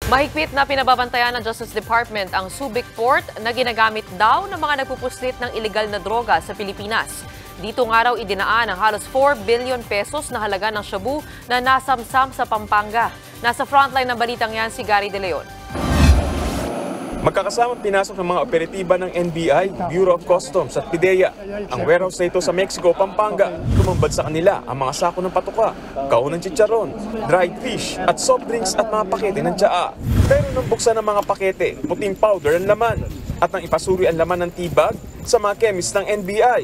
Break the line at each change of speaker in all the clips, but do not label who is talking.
Mahigpit na pinababantayan ng Justice Department ang Subic Port na ginagamit daw ng mga nagpupuslit ng ilegal na droga sa Pilipinas. Dito nga raw idinaan ang halos 4 billion pesos na halaga ng shabu na nasamsam sa Pampanga. Nasa frontline ng balitang yan si Gary De Leon.
Magkakasama pinasok ng mga operatiba ng NBI, Bureau of Customs at PIDEA. Ang warehouse na ito sa Mexico, Pampanga. Tumambad sa kanila ang mga sako ng patuka, kahon ng chicharon, dried fish at soft drinks at mga pakete ng tsaa. Pero nang buksan ng mga pakete, puting powder ang laman at nang ipasuri ang laman ng tibag sa mga chemist ng NBI.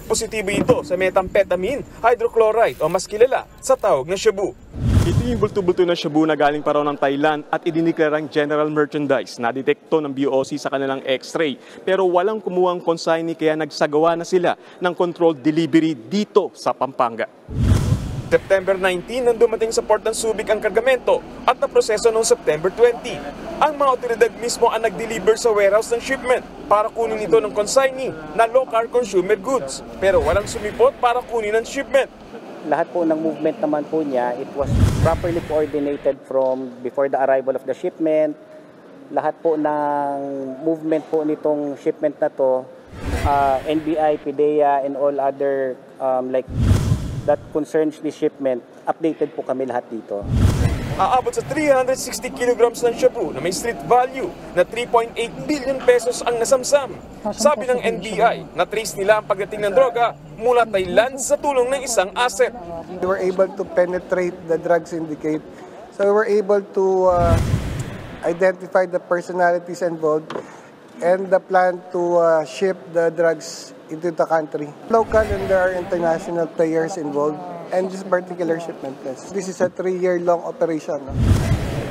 Positibo ito sa methamphetamine, hydrochloride o mas kilala sa tawag na shabu. Ito yung bulto-bulto na shabu na galing pa raw ng Thailand at idiniklarang general merchandise na detekto ng BOC sa kanilang x-ray. Pero walang kumuhang consignee kaya nagsagawa na sila ng controlled delivery dito sa Pampanga. September 19 nang dumating sa port ng Subic ang kargamento at naproseso noong September 20. Ang mga otoridad mismo ang nag-deliver sa warehouse ng shipment para kunin ito ng consignee na local consumer goods. Pero walang sumipot para kunin ang shipment.
Lahat po ng movement naman po niya, it was properly coordinated from before the arrival of the shipment. Lahat po ng movement po nitong shipment na to, NBI, PIDEA, and all other like that concerns this shipment, updated po kami lahat dito.
Aabot sa 360 kilograms ng shabu na may street value na 3.8 billion pesos ang nasamsam. Sabi ng NBI, na-trace nila ang pagdating ng droga mula Thailand sa tulong ng isang asset.
We were able to penetrate the drug syndicate. So we were able to identify the personalities involved and the plan to ship the drugs into the country. Local and there are international players involved. And this particular shipment, this is a 3-year-long operation.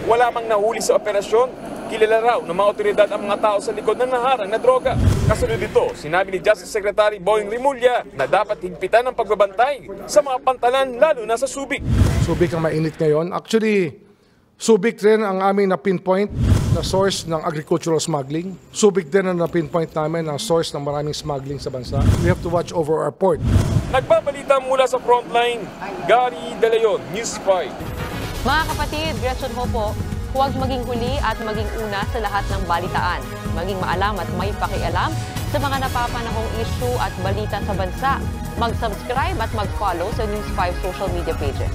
Wala mang nahuli sa operasyon, kilala raw ng mga otoridad ang mga tao sa likod ng naharang na droga. Kasunod dito, sinabi ni Justice Secretary Boying Rimulya na dapat higpitan ang pagbabantay sa mga pantalan lalo na sa Subic.
Subic ang mainit ngayon. Actually, Subic rin ang aming na-pinpoint na source ng agricultural smuggling. Subic din ang na-pinpoint namin ang source ng maraming smuggling sa bansa. We have to watch over our port.
Nagbabalita mula sa frontline, Gary De Leon, News 5.
Mga kapatid, Gretchen Hopo, huwag maging huli at maging una sa lahat ng balitaan. Maging maalam at may pakialam sa mga napapanahong issue at balita sa bansa. Mag-subscribe at mag-follow sa News 5 social media pages.